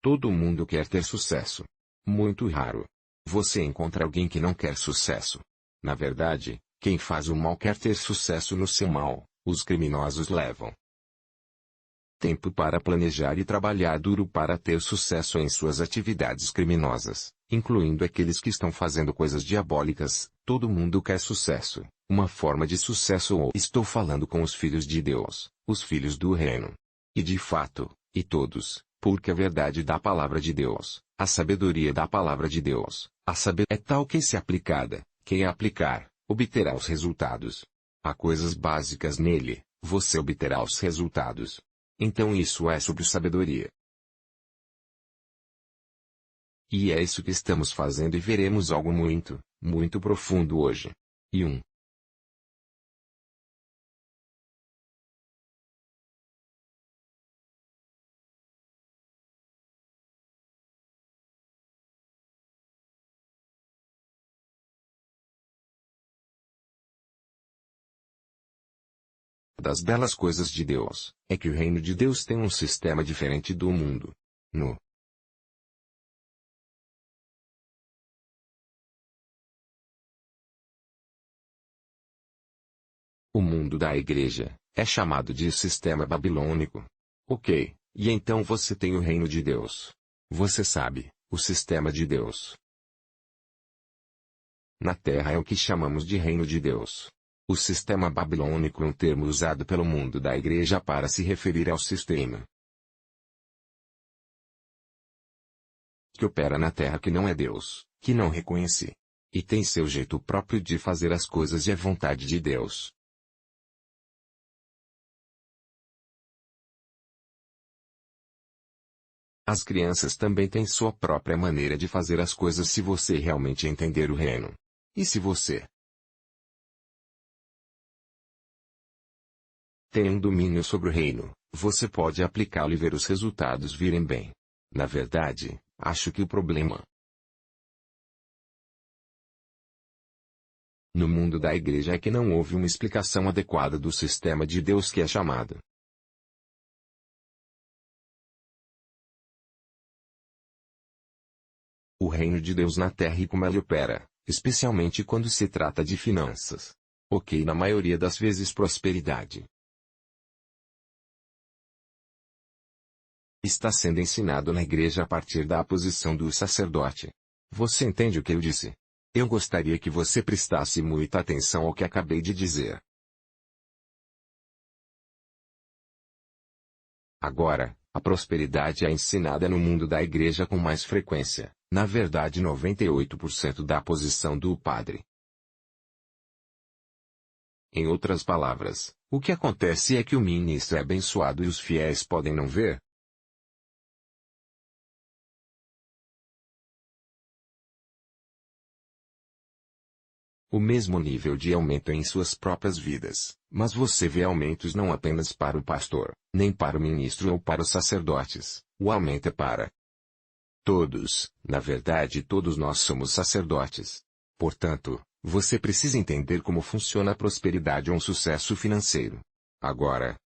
Todo mundo quer ter sucesso. Muito raro. Você encontra alguém que não quer sucesso. Na verdade, quem faz o mal quer ter sucesso no seu mal. Os criminosos levam tempo para planejar e trabalhar duro para ter sucesso em suas atividades criminosas, incluindo aqueles que estão fazendo coisas diabólicas. Todo mundo quer sucesso, uma forma de sucesso, ou estou falando com os filhos de Deus, os filhos do reino. E de fato, e todos, porque a verdade da palavra de Deus, a sabedoria da palavra de Deus, a saber é tal que se aplicada, quem a aplicar, obterá os resultados. Há coisas básicas nele, você obterá os resultados. Então isso é sobre sabedoria. E é isso que estamos fazendo, e veremos algo muito, muito profundo hoje. E das belas coisas de Deus, é que o reino de Deus tem um sistema diferente do mundo. No o mundo da igreja, é chamado de sistema babilônico. Ok, e então você tem o reino de Deus. Você sabe, o sistema de Deus. Na terra é o que chamamos de reino de Deus. O sistema babilônico é um termo usado pelo mundo da igreja para se referir ao sistema que opera na terra, que não é Deus, que não reconhece. E tem seu jeito próprio de fazer as coisas, e a vontade de Deus. As crianças também têm sua própria maneira de fazer as coisas, se você realmente entender o reino. E se você tem um domínio sobre o reino, você pode aplicá-lo e ver os resultados virem bem. Na verdade, acho que o problema no mundo da igreja é que não houve uma explicação adequada do sistema de Deus, que é chamado o reino de Deus na terra, e como ele opera, especialmente quando se trata de finanças. Ok, na maioria das vezes prosperidade está sendo ensinado na igreja a partir da posição do sacerdote. Você entende o que eu disse? Eu gostaria que você prestasse muita atenção ao que acabei de dizer. Agora, a prosperidade é ensinada no mundo da igreja com mais frequência, na verdade 98% da posição do padre. Em outras palavras, o que acontece é que o ministro é abençoado e os fiéis podem não ver o mesmo nível de aumento em suas próprias vidas, mas você vê aumentos não apenas para o pastor, nem para o ministro ou para os sacerdotes. O aumento é para todos. Na verdade, todos nós somos sacerdotes. Portanto, você precisa entender como funciona a prosperidade ou um sucesso financeiro. Agora,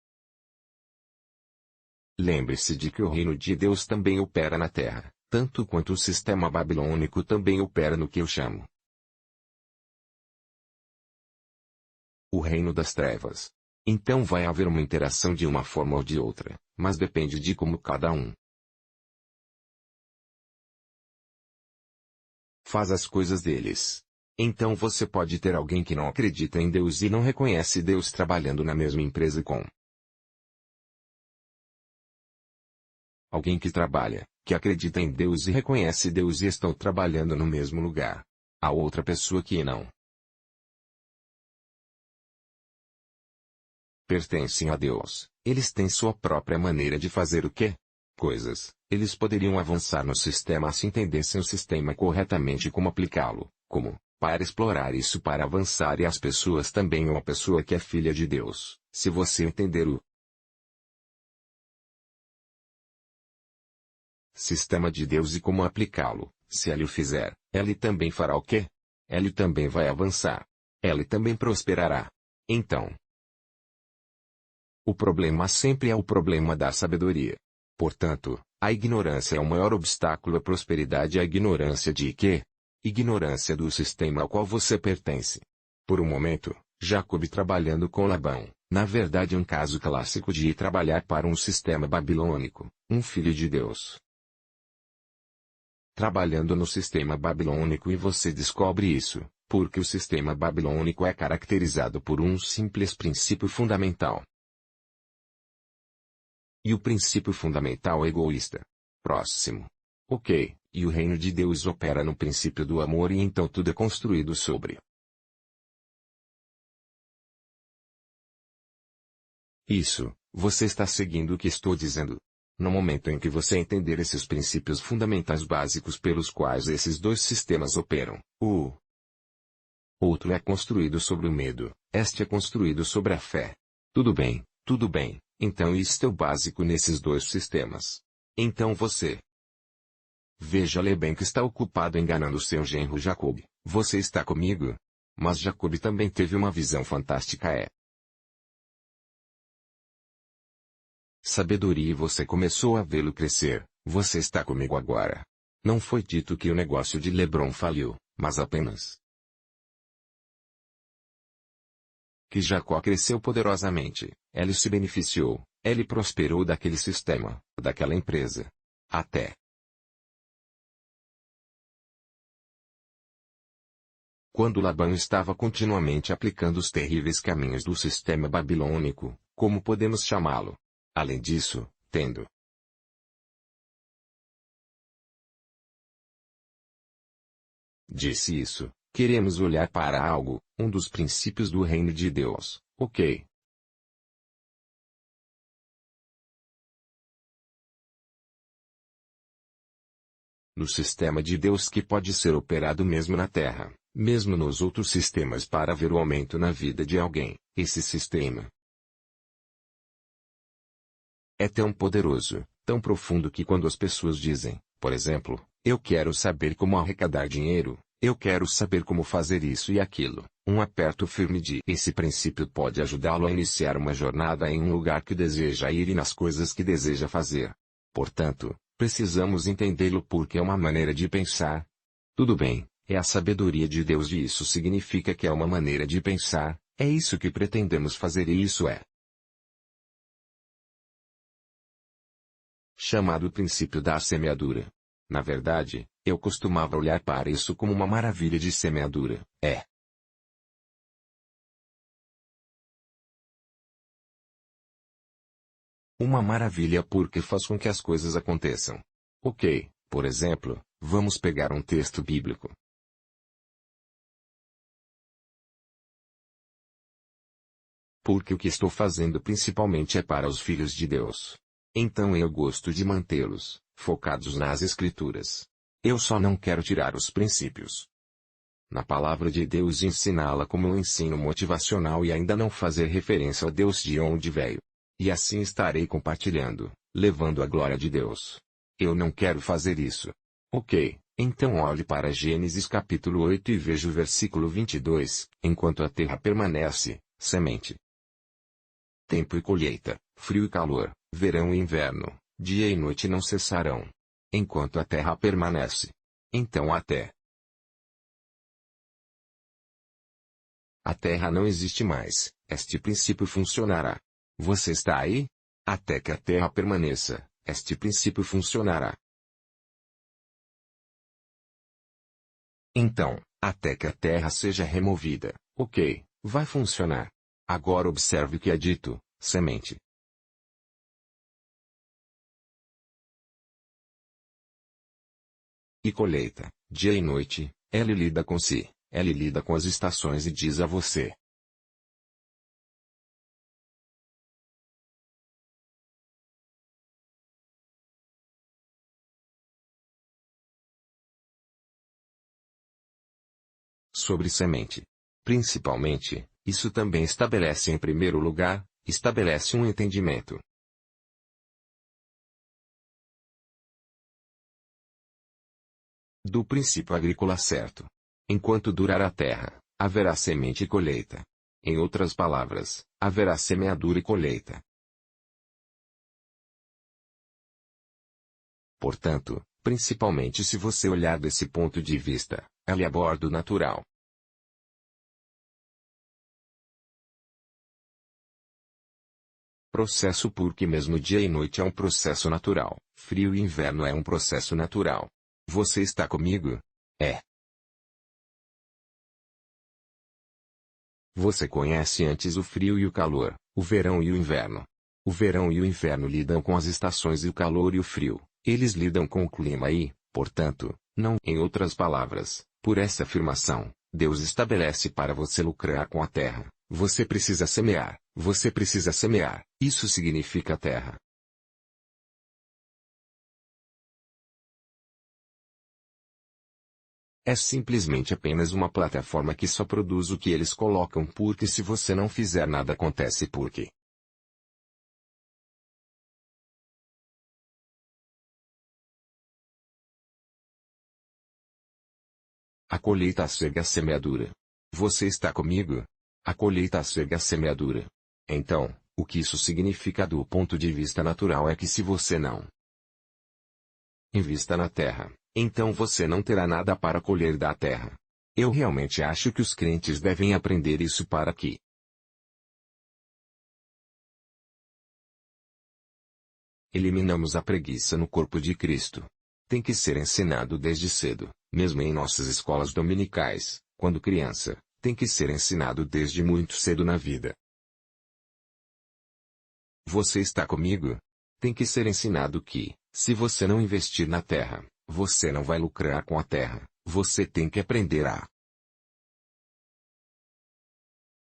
lembre-se de que o reino de Deus também opera na terra, tanto quanto o sistema babilônico também opera no que eu chamo o reino das trevas. Então vai haver uma interação de uma forma ou de outra, mas depende de como cada um faz as coisas deles. Então você pode ter alguém que não acredita em Deus e não reconhece Deus trabalhando na mesma empresa com alguém que trabalha, que acredita em Deus e reconhece Deus e estão trabalhando no mesmo lugar. A outra pessoa que não pertencem a Deus, eles têm sua própria maneira de fazer o quê? Coisas. Eles poderiam avançar no sistema se entendessem o sistema corretamente, como aplicá-lo, como, para explorar isso para avançar, e as pessoas também, ou a pessoa que é filha de Deus, se você entender o sistema de Deus e como aplicá-lo, se ele o fizer, ele também fará o quê? Ele também vai avançar. Ele também prosperará. Então, o problema sempre é o problema da sabedoria. Portanto, A ignorância é o maior obstáculo à prosperidade. A ignorância de quê? Ignorância do sistema ao qual você pertence. Por um momento, Jacob trabalhando com Labão, na verdade é um caso clássico de ir trabalhar para um sistema babilônico, um filho de Deus. Trabalhando no sistema babilônico e você descobre isso, porque o sistema babilônico é caracterizado por um simples princípio fundamental. E o princípio fundamental é egoísta. Próximo. Ok, e o reino de Deus opera no princípio do amor e então tudo é construído sobre. Isso, você está seguindo o que estou dizendo. No momento em que você entender esses princípios fundamentais básicos pelos quais esses dois sistemas operam, o outro é construído sobre o medo, este é construído sobre a fé. Tudo bem, então isto é o básico nesses dois sistemas. Então você veja Laban que está ocupado enganando seu genro Jacob. Você está comigo? Mas Jacob também teve uma visão fantástica sabedoria e você começou a vê-lo crescer. Você está comigo agora. Não foi dito que o negócio de Lebron faliu, mas apenas que Jacó cresceu poderosamente. Ele se beneficiou, ele prosperou daquele sistema, daquela empresa. Até quando Labão estava continuamente aplicando os terríveis caminhos do sistema babilônico, como podemos chamá-lo. Além disso, tendo disse isso, queremos olhar para algo, um dos princípios do reino de Deus, ok? No sistema de Deus que pode ser operado mesmo na Terra, mesmo nos outros sistemas para ver o aumento na vida de alguém, esse sistema é tão poderoso, tão profundo que quando as pessoas dizem, por exemplo, eu quero saber como arrecadar dinheiro, eu quero saber como fazer isso e aquilo, um aperto firme de esse princípio pode ajudá-lo a iniciar uma jornada em um lugar que deseja ir e nas coisas que deseja fazer. Portanto, precisamos entendê-lo porque é uma maneira de pensar. Tudo bem, é a sabedoria de Deus e isso significa que é uma maneira de pensar, é isso que pretendemos fazer e isso é chamado princípio da semeadura. Na verdade, eu costumava olhar para isso como uma maravilha de semeadura. É uma maravilha porque faz com que as coisas aconteçam. Ok, por exemplo, vamos pegar um texto bíblico. Porque o que estou fazendo principalmente é para os filhos de Deus. Então eu gosto de mantê-los focados nas Escrituras. Eu só não quero tirar os princípios na palavra de Deus e ensiná-la como um ensino motivacional e ainda não fazer referência a Deus de onde veio. E assim estarei compartilhando, levando a glória de Deus. Eu não quero fazer isso. Ok, então olhe para Gênesis capítulo 8 e veja o versículo 22, enquanto a terra permanece, semente, tempo e colheita, frio e calor, verão e inverno, dia e noite não cessarão. Enquanto a terra permanece. Então até a terra não existe mais, este princípio funcionará. Você está aí? Até que a terra permaneça, este princípio funcionará. Então, até que a terra seja removida, ok, vai funcionar. Agora observe o que é dito, semente e colheita, dia e noite, ele lida com si, ele lida com as estações e diz a você. Sobre semente. Principalmente, isso também estabelece em primeiro lugar, estabelece um entendimento do princípio agrícola certo. Enquanto durar a terra, haverá semente e colheita. Em outras palavras, haverá semeadura e colheita. Portanto, principalmente se você olhar desse ponto de vista, ela é a bordo natural. Processo porque mesmo dia e noite é um processo natural, frio e inverno é um processo natural. Você está comigo? É. Você conhece antes o frio e o calor, o verão e o inverno. O verão e o inverno lidam com as estações e o calor e o frio, eles lidam com o clima e, portanto, não. Em outras palavras, por essa afirmação, Deus estabelece para você lucrar com a terra. Você precisa semear, você precisa semear, isso significa terra. É simplesmente apenas uma plataforma que só produz o que eles colocam porque se você não fizer nada acontece porque. A colheita segue a semeadura. Você está comigo? A colheita segue a semeadura. Então, o que isso significa do ponto de vista natural é que se você não invista na terra, então você não terá nada para colher da terra. Eu realmente acho que os crentes devem aprender isso para que eliminamos a preguiça no corpo de Cristo. Tem que ser ensinado desde cedo, mesmo em nossas escolas dominicais, quando criança, tem que ser ensinado desde muito cedo na vida. Você está comigo? Tem que ser ensinado que, se você não investir na terra, você não vai lucrar com a terra. Você tem que aprender a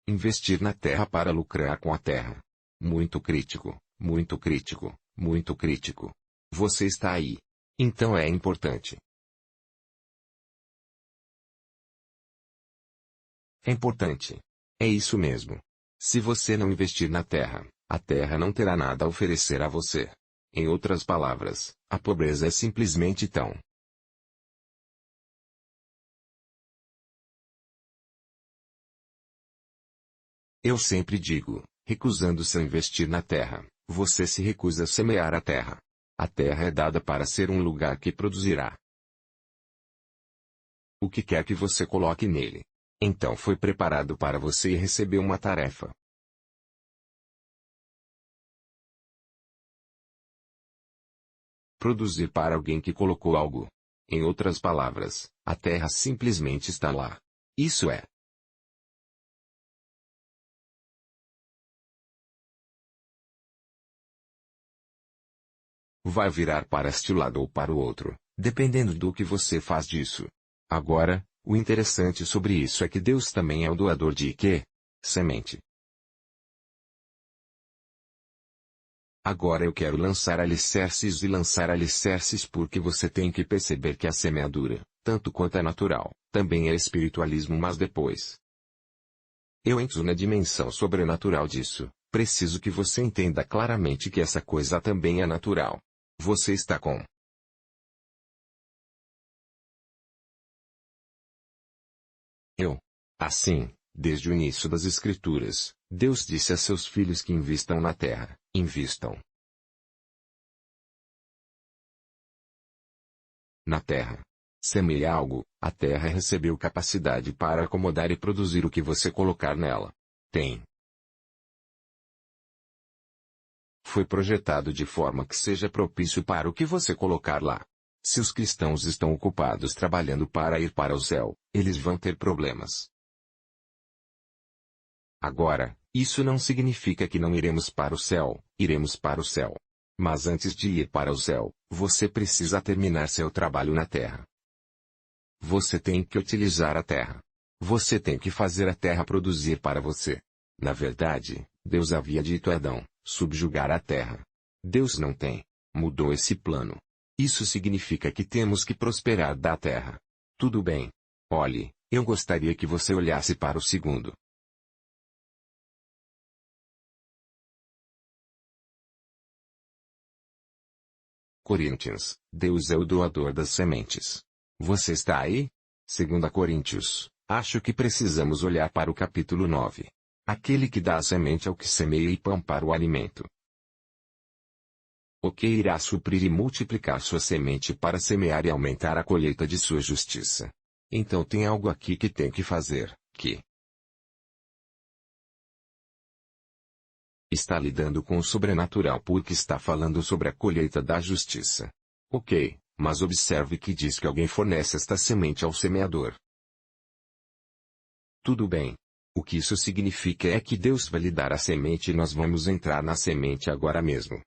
investir na terra para lucrar com a terra. Muito crítico, muito crítico, muito crítico. Você está aí. Então é importante. É importante. É isso mesmo. Se você não investir na terra, a terra não terá nada a oferecer a você. Em outras palavras, a pobreza é simplesmente tão Eu sempre digo, recusando-se a investir na terra, você se recusa a semear a terra. A terra é dada para ser um lugar que produzirá o que quer que você coloque nele. Então foi preparado para você e recebeu uma tarefa. Produzir para alguém que colocou algo. Em outras palavras, a terra simplesmente está lá. Isso é. Vai virar para este lado ou para o outro, dependendo do que você faz disso. Agora, o interessante sobre isso é que Deus também é o doador de quê? Semente. Agora eu quero lançar alicerces porque você tem que perceber que a semeadura, tanto quanto é natural, também é espiritualismo mas depois. Eu entro na dimensão sobrenatural disso, preciso que você entenda claramente que essa coisa também é natural. Você está com eu. Assim, desde o início das Escrituras, Deus disse a seus filhos que invistam na terra, invistam na terra. Semeie algo, a terra recebeu capacidade para acomodar e produzir o que você colocar nela. Tem. Foi projetado de forma que seja propício para o que você colocar lá. Se os cristãos estão ocupados trabalhando para ir para o céu, eles vão ter problemas. Agora, isso não significa que não iremos para o céu, iremos para o céu. Mas antes de ir para o céu, você precisa terminar seu trabalho na terra. Você tem que utilizar a terra. Você tem que fazer a terra produzir para você. Na verdade, Deus havia dito a Adão, subjugar a terra. Deus não tem. Mudou esse plano. Isso significa que temos que prosperar da terra. Tudo bem. Olhe, eu gostaria que você olhasse para o segundo. Coríntios, Deus é o doador das sementes. Você está aí? 2 Coríntios, acho que precisamos olhar para o capítulo 9. Aquele que dá a semente ao que semeia e pão para o alimento. o que irá suprir e multiplicar sua semente para semear e aumentar a colheita de sua justiça. Então tem algo aqui que tem que fazer, que está lidando com o sobrenatural porque está falando sobre a colheita da justiça. Ok, mas observe que diz que alguém fornece esta semente ao semeador. Tudo bem. O que isso significa é que Deus vai lhe dar a semente e nós vamos entrar na semente agora mesmo.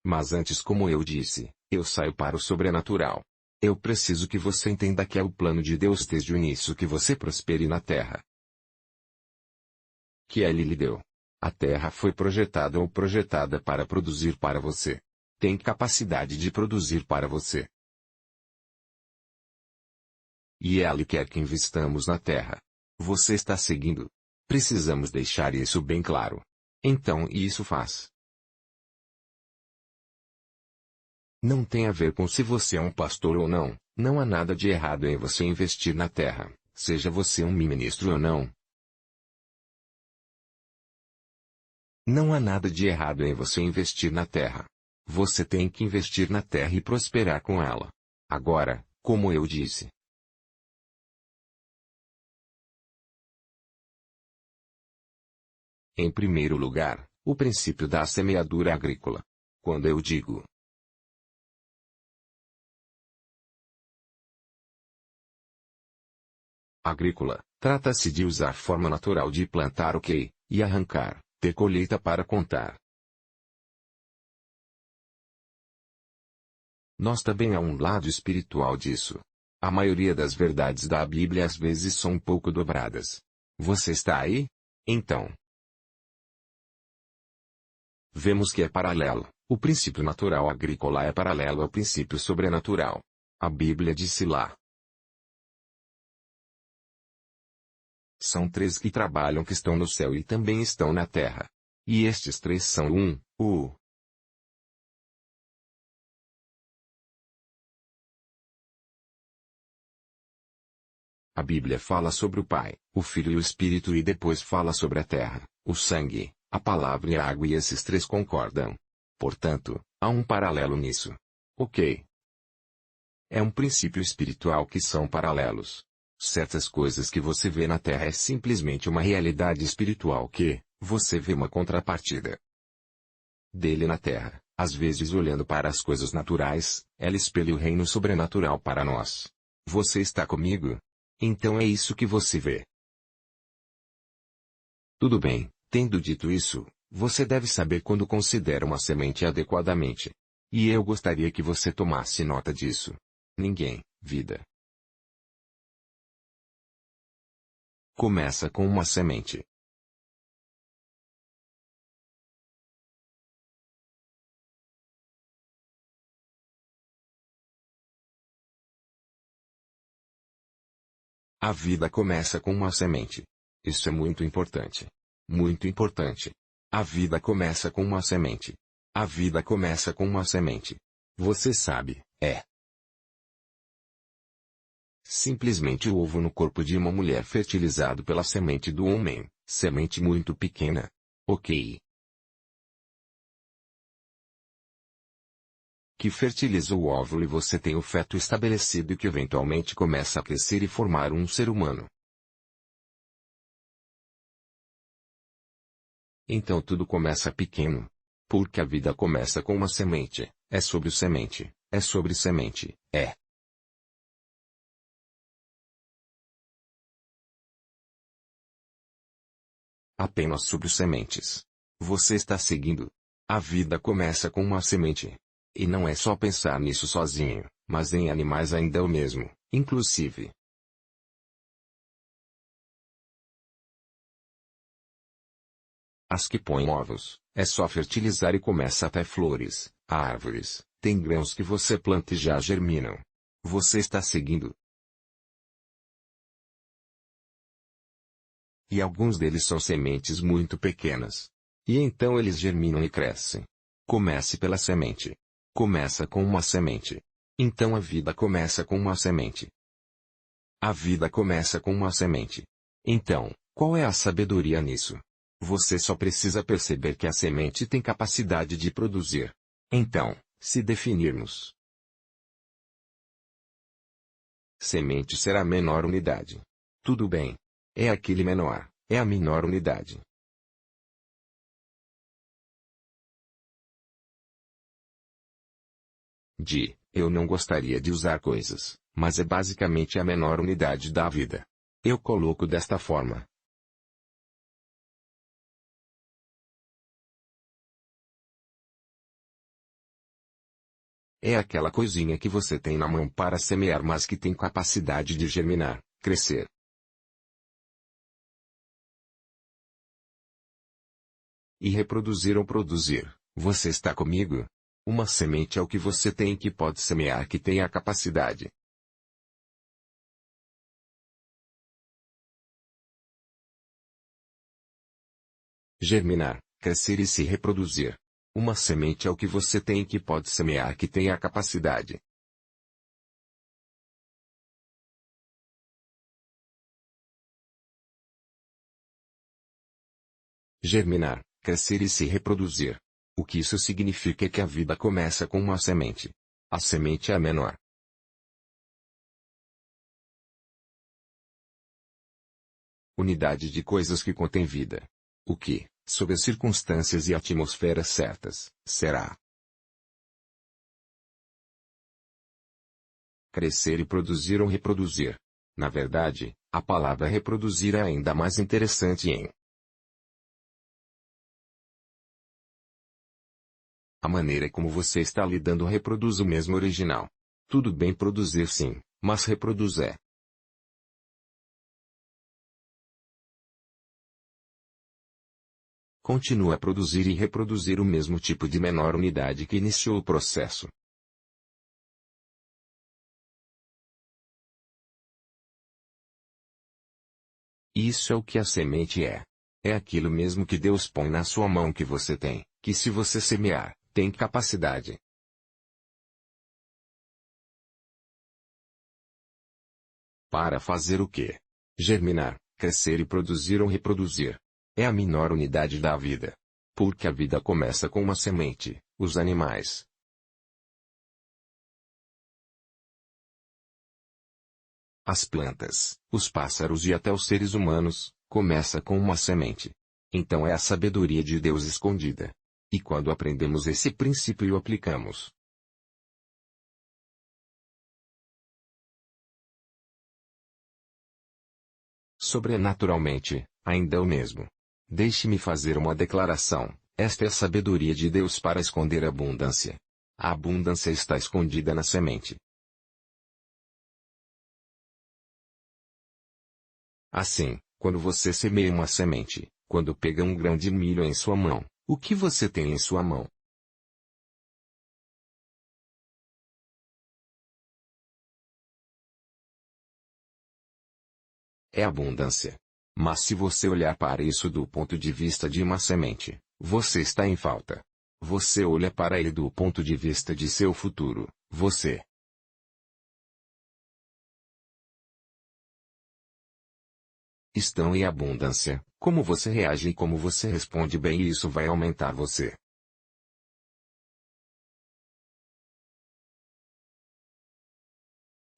Mas antes, como eu disse, eu saio para o sobrenatural. Eu preciso que você entenda que é o plano de Deus desde o início que você prospere na terra. Que Ele lhe deu. A terra foi projetada ou projetada para produzir para você. Tem capacidade de produzir para você. E Ele quer que investamos na terra. Você está seguindo? Precisamos deixar isso bem claro. Então, isso faz. Não tem a ver com se você é um pastor ou não. Não há nada de errado em você investir na terra, seja você um ministro ou não. Não há nada de errado em você investir na terra. Você tem que investir na terra e prosperar com ela. Agora, como eu disse. Em primeiro lugar, o princípio da semeadura agrícola. Quando eu digo agrícola, trata-se de usar forma natural de plantar e arrancar, ter colheita para contar. Nós também há um lado espiritual disso. A maioria das verdades da Bíblia às vezes são um pouco dobradas. Você está aí? Então. Vemos que é paralelo. O princípio natural agrícola é paralelo ao princípio sobrenatural. A Bíblia disse lá. São três que trabalham que estão no céu e também estão na terra. E estes três são o A Bíblia fala sobre o Pai, o Filho e o Espírito e depois fala sobre a terra, o sangue, a palavra e a água e esses três concordam. Portanto, há um paralelo nisso. Ok. É um princípio espiritual que são paralelos. Certas coisas que você vê na terra é simplesmente uma realidade espiritual que, você vê uma contrapartida dele na terra. Às vezes olhando para as coisas naturais, ela espelha o reino sobrenatural para nós. Você está comigo? Então é isso que você vê. Tudo bem, tendo dito isso, você deve saber quando considera uma semente adequadamente. E eu gostaria que você tomasse nota disso. Ninguém, vida. Começa com uma semente. A vida começa com uma semente. Isso é muito importante. Muito importante. A vida começa com uma semente. A vida começa com uma semente. Você sabe, é simplesmente o ovo no corpo de uma mulher fertilizado pela semente do homem, semente muito pequena. Ok. Que fertiliza o óvulo e você tem o feto estabelecido e que eventualmente começa a crescer e formar um ser humano. Então tudo começa pequeno. Porque a vida começa com uma semente, é sobre semente, é sobre semente, é. Apenas sobre sementes. Você está seguindo. A vida começa com uma semente. E não é só pensar nisso sozinho, mas em animais ainda é o mesmo, inclusive. As que põem ovos, é só fertilizar e começa até flores, árvores, tem grãos que você planta e já germinam. Você está seguindo. E alguns deles são sementes muito pequenas. E então eles germinam e crescem. Comece pela semente. Começa com uma semente. Então a vida começa com uma semente. A vida começa com uma semente. Então, qual é a sabedoria nisso? Você só precisa perceber que a semente tem capacidade de produzir. Então, se definirmos, semente será a menor unidade. Tudo bem. É aquele menor, é a menor unidade. Eu não gostaria de usar coisas, mas é basicamente a menor unidade da vida. Eu coloco desta forma. É aquela coisinha que você tem na mão para semear, mas que tem capacidade de germinar, crescer e reproduzir ou produzir. Você está comigo? Uma semente é o que você tem que pode semear, que tem a capacidade. Germinar, crescer e se reproduzir. Uma semente é o que você tem que pode semear, que tem a capacidade. Germinar, crescer e se reproduzir. O que isso significa é que a vida começa com uma semente. A semente é a menor unidade de coisas que contém vida. O que, sob as circunstâncias e atmosferas certas, será crescer e produzir ou reproduzir. Na verdade, a palavra reproduzir é ainda mais interessante a maneira como você está lidando reproduz o mesmo original. Tudo bem produzir sim, mas reproduz é. Continua a produzir e reproduzir o mesmo tipo de menor unidade que iniciou o processo. Isso é o que a semente é. É aquilo mesmo que Deus põe na sua mão que você tem, que se você semear, tem capacidade. Para fazer o quê? Germinar, crescer e produzir ou reproduzir. É a menor unidade da vida. Porque a vida começa com uma semente, os animais, as plantas, os pássaros e até os seres humanos, começa com uma semente. Então é a sabedoria de Deus escondida. E quando aprendemos esse princípio e o aplicamos, sobrenaturalmente, ainda é o mesmo. Deixe-me fazer uma declaração. Esta é a sabedoria de Deus para esconder a abundância. A abundância está escondida na semente. Assim, quando você semeia uma semente, quando pega um grão de milho em sua mão, o que você tem em sua mão? É abundância. Mas se você olhar para isso do ponto de vista de uma semente, você está em falta. Você olha para ele do ponto de vista de seu futuro, você estão em abundância. Como você reage e como você responde bem, isso vai aumentar você.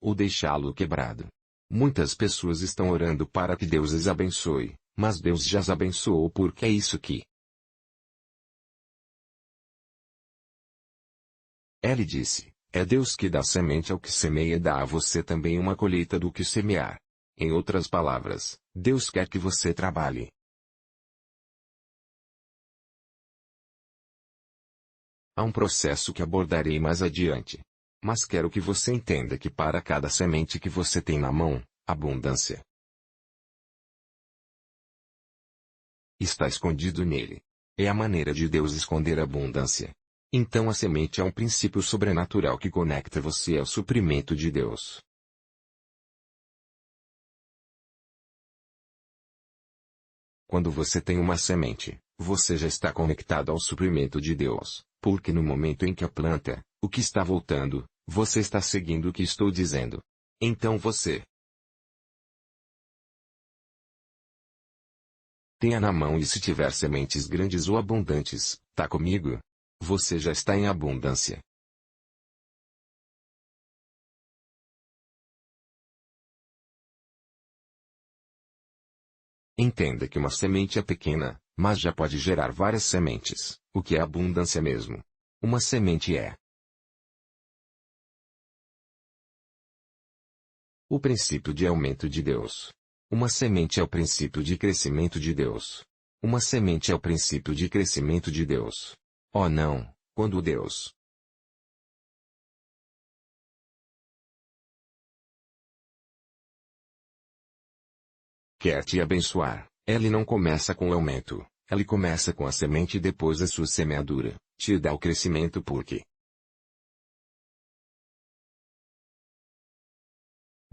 Ou deixá-lo quebrado. Muitas pessoas estão orando para que Deus as abençoe, mas Deus já as abençoou porque é isso que ele disse. É Deus que dá semente ao que semeia e dá a você também uma colheita do que semear. Em outras palavras, Deus quer que você trabalhe. Há um processo que abordarei mais adiante. Mas quero que você entenda que para cada semente que você tem na mão, abundância está escondido nele. É a maneira de Deus esconder a abundância. Então a semente é um princípio sobrenatural que conecta você ao suprimento de Deus. Quando você tem uma semente, você já está conectado ao suprimento de Deus, porque no momento em que a planta, o que está voltando, você está seguindo o que estou dizendo. Então você Tenha na mão e se tiver sementes grandes ou abundantes, tá comigo? Você já está em abundância. Entenda que uma semente é pequena, mas já pode gerar várias sementes, o que é abundância mesmo. Uma semente é o princípio de aumento de Deus. Uma semente é o princípio de crescimento de Deus. Uma semente é o princípio de crescimento de Deus. Oh não, quando Deus quer te abençoar, ele não começa com o aumento, ele começa com a semente e depois a sua semeadura, te dá o crescimento porque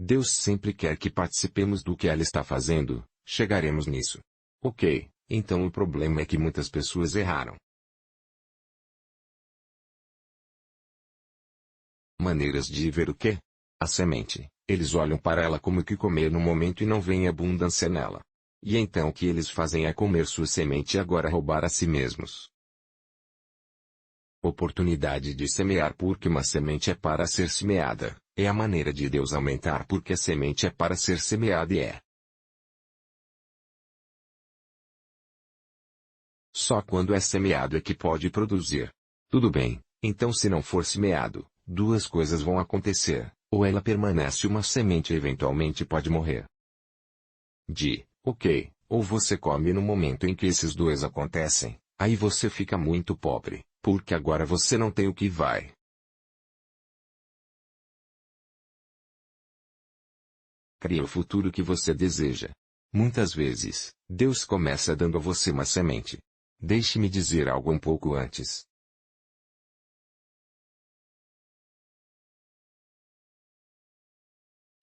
Deus sempre quer que participemos do que ela está fazendo, chegaremos nisso. Ok, então o problema é que muitas pessoas erraram. Maneiras de ver o quê? A semente. Eles olham para ela como que comer no momento e não veem abundância nela. E então o que eles fazem é comer sua semente e agora roubar a si mesmos. Oportunidade de semear porque uma semente é para ser semeada, é a maneira de Deus aumentar porque a semente é para ser semeada e é. Só quando é semeado é que pode produzir. Tudo bem, então se não for semeado, duas coisas vão acontecer, ou ela permanece uma semente e eventualmente pode morrer. Ok, ou você come no momento em que esses dois acontecem, aí você fica muito pobre, porque agora você não tem o que vai. Cria o futuro que você deseja. Muitas vezes, Deus começa dando a você uma semente. Deixe-me dizer algo um pouco antes.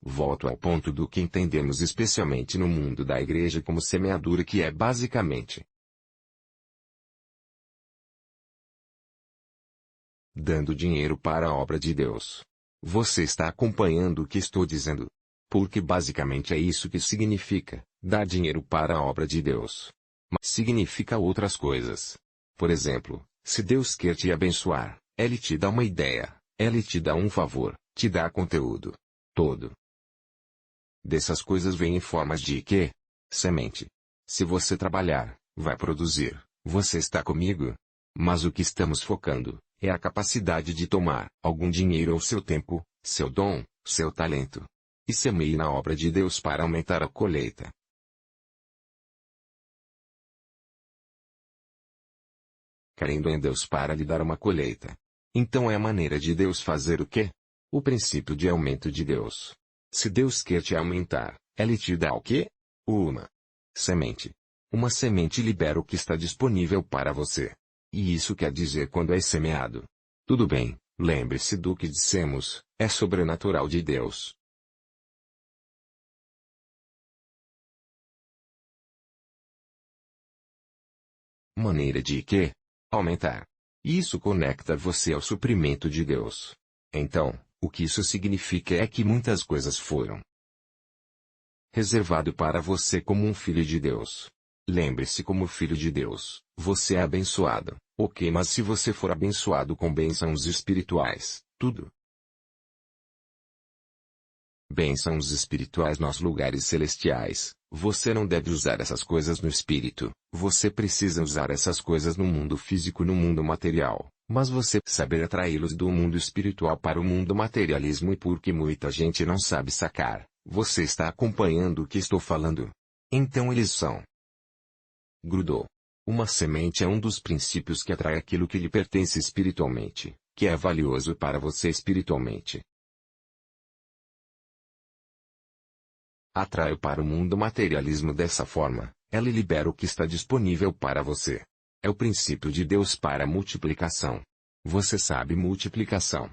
Volto ao ponto do que entendemos especialmente no mundo da igreja como semeadura que é basicamente dando dinheiro para a obra de Deus. Você está acompanhando o que estou dizendo? Porque basicamente é isso que significa, dar dinheiro para a obra de Deus. Mas significa outras coisas. Por exemplo, se Deus quer te abençoar, Ele te dá uma ideia, Ele te dá um favor, te dá conteúdo. Todo dessas coisas vêm em formas de quê? Semente. Se você trabalhar, vai produzir. Você está comigo? Mas o que estamos focando é a capacidade de tomar algum dinheiro ou seu tempo, seu dom, seu talento. E semeie na obra de Deus para aumentar a colheita. Crendo em Deus para lhe dar uma colheita. Então é a maneira de Deus fazer o quê? O princípio de aumento de Deus. Se Deus quer te aumentar, Ele te dá o quê? Uma semente. Uma semente libera o que está disponível para você. E isso quer dizer quando é semeado. Tudo bem, lembre-se do que dissemos, é sobrenatural de Deus. Maneira de quê? Aumentar. Isso conecta você ao suprimento de Deus. Então, o que isso significa é que muitas coisas foram reservado para você como um filho de Deus. Lembre-se como filho de Deus, você é abençoado, ok, mas se você for abençoado com bênçãos espirituais, tudo bênçãos espirituais nos lugares celestiais, você não deve usar essas coisas no espírito, você precisa usar essas coisas no mundo físico e no mundo material, mas você saber atraí-los do mundo espiritual para o mundo materialismo e porque muita gente não sabe sacar, você está acompanhando o que estou falando. Então eles são. Grudou. Uma semente é um dos princípios que atrai aquilo que lhe pertence espiritualmente, que é valioso para você espiritualmente. Atrai para o mundo materialismo dessa forma, ela libera o que está disponível para você. É o princípio de Deus para a multiplicação. Você sabe multiplicação.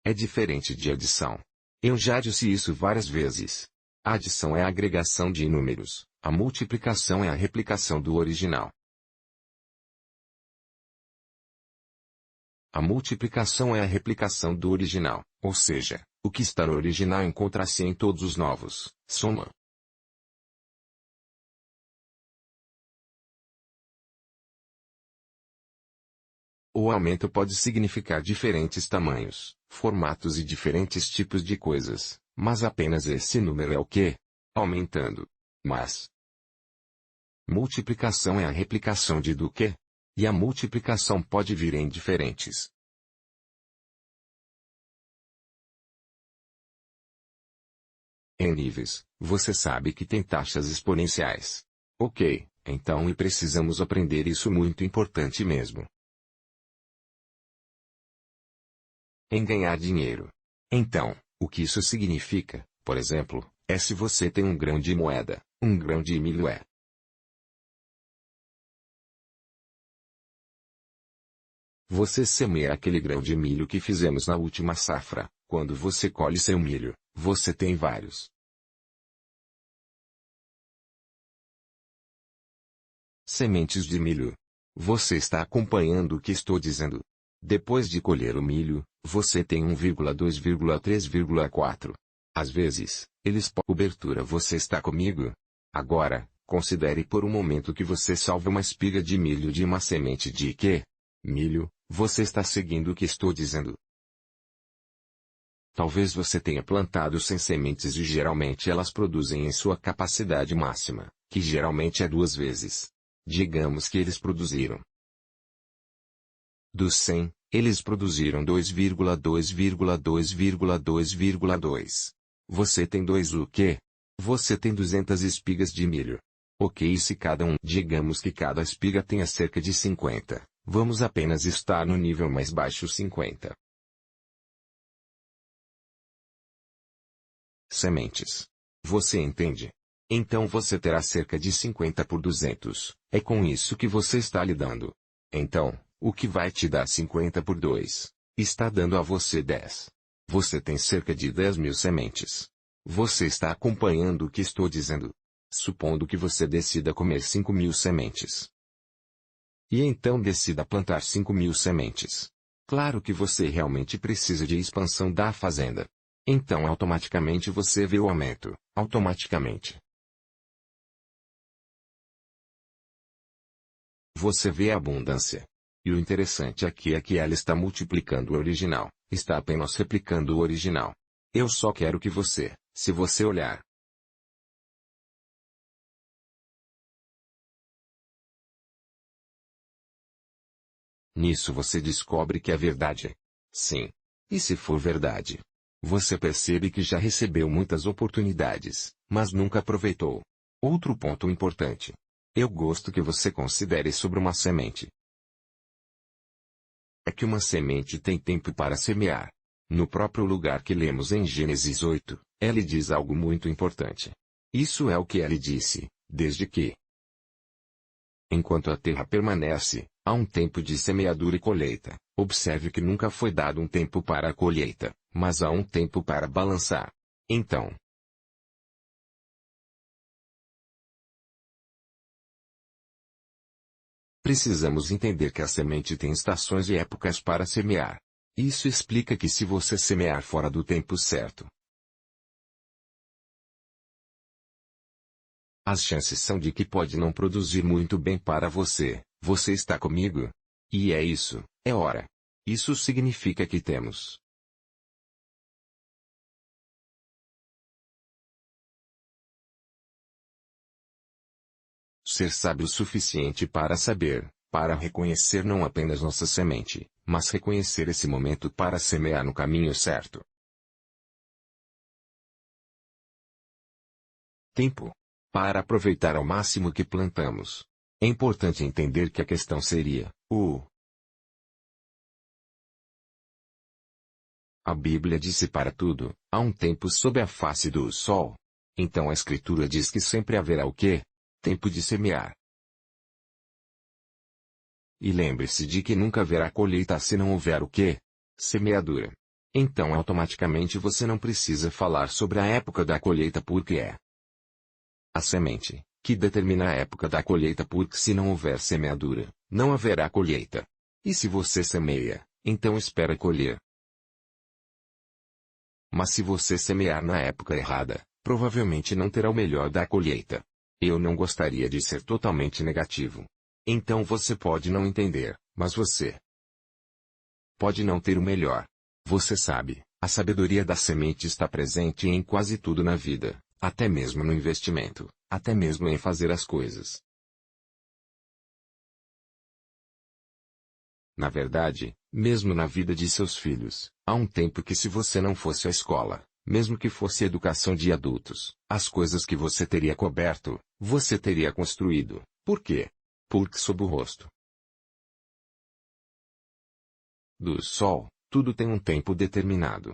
É diferente de adição. Eu já disse isso várias vezes. A adição é a agregação de números, a multiplicação é a replicação do original. A multiplicação é a replicação do original, ou seja, O que está no original encontra-se em todos os novos. Soma. O aumento pode significar diferentes tamanhos, formatos e diferentes tipos de coisas, mas apenas esse número é o que? Aumentando. Mas multiplicação é a replicação de do que? E a multiplicação pode vir em diferentes em níveis. Você sabe que tem taxas exponenciais. Ok, então e precisamos aprender isso muito importante mesmo. Em ganhar dinheiro. Então, o que isso significa, por exemplo, é se você tem um grão de moeda, um grão de milho é. Você semeia aquele grão de milho que fizemos na última safra. Quando você colhe seu milho, você tem vários sementes de milho. Você está acompanhando o que estou dizendo? Depois de colher o milho, você tem 1,2, 3, 4. Às vezes, eles podem cobertura. Você está comigo? Agora, considere por um momento que você salva uma espiga de milho de uma semente de quê? Milho. Você está seguindo o que estou dizendo? Talvez você tenha plantado sem sementes e geralmente elas produzem em sua capacidade máxima, que geralmente é 2 vezes. Digamos que eles produziram. Dos 100, eles produziram 2,2,2,2,2,2. Você tem 2 o quê? Você tem 200 espigas de milho. Ok, e se digamos que cada espiga tenha cerca de 50, vamos apenas estar no nível mais baixo 50. Sementes. Você entende? Então você terá cerca de 50 por 200. É com isso que você está lidando. Então, o que vai te dar 50 por 2? Está dando a você 10. Você tem cerca de 10.000 sementes. Você está acompanhando o que estou dizendo? Supondo que você decida comer 5.000 sementes. E então decida plantar 5.000 sementes. Claro que você realmente precisa de expansão da fazenda. Então automaticamente você vê o aumento, automaticamente. Você vê a abundância. E o interessante aqui é que ela está multiplicando o original, está apenas replicando o original. Eu só quero que você, se você olhar. Nisso você descobre que é verdade. Sim. E se for verdade? Você percebe que já recebeu muitas oportunidades, mas nunca aproveitou. Outro ponto importante. Eu gosto que você considere sobre uma semente. É que uma semente tem tempo para semear. No próprio lugar que lemos em Gênesis 8, ele diz algo muito importante. Isso é o que ele disse, desde que, enquanto a terra permanece, há um tempo de semeadura e colheita. Observe que nunca foi dado um tempo para a colheita, mas há um tempo para balançar. Então, precisamos entender que a semente tem estações e épocas para semear. Isso explica que se você semear fora do tempo certo, as chances são de que pode não produzir muito bem para você. Você está comigo? E é isso, é hora. Isso significa que temos ser sábio o suficiente para saber, para reconhecer não apenas nossa semente, mas reconhecer esse momento para semear no caminho certo. Tempo. Para aproveitar ao máximo o que plantamos. É importante entender que a questão seria, a Bíblia disse para tudo, há um tempo sob a face do sol. Então a Escritura diz que sempre haverá o quê? Tempo de semear. E lembre-se de que nunca haverá colheita se não houver o quê? Semeadura. Então automaticamente você não precisa falar sobre a época da colheita porque é a semente que determina a época da colheita porque se não houver semeadura, não haverá colheita. E se você semeia, então espera colher. Mas se você semear na época errada, provavelmente não terá o melhor da colheita. Eu não gostaria de ser totalmente negativo. Então você pode não entender, mas você pode não ter o melhor. Você sabe, a sabedoria da semente está presente em quase tudo na vida, até mesmo no investimento, até mesmo em fazer as coisas. Na verdade, mesmo na vida de seus filhos, há um tempo que se você não fosse à escola, mesmo que fosse educação de adultos, as coisas que você teria coberto, você teria construído. Por quê? Porque sob o rosto do sol, tudo tem um tempo determinado.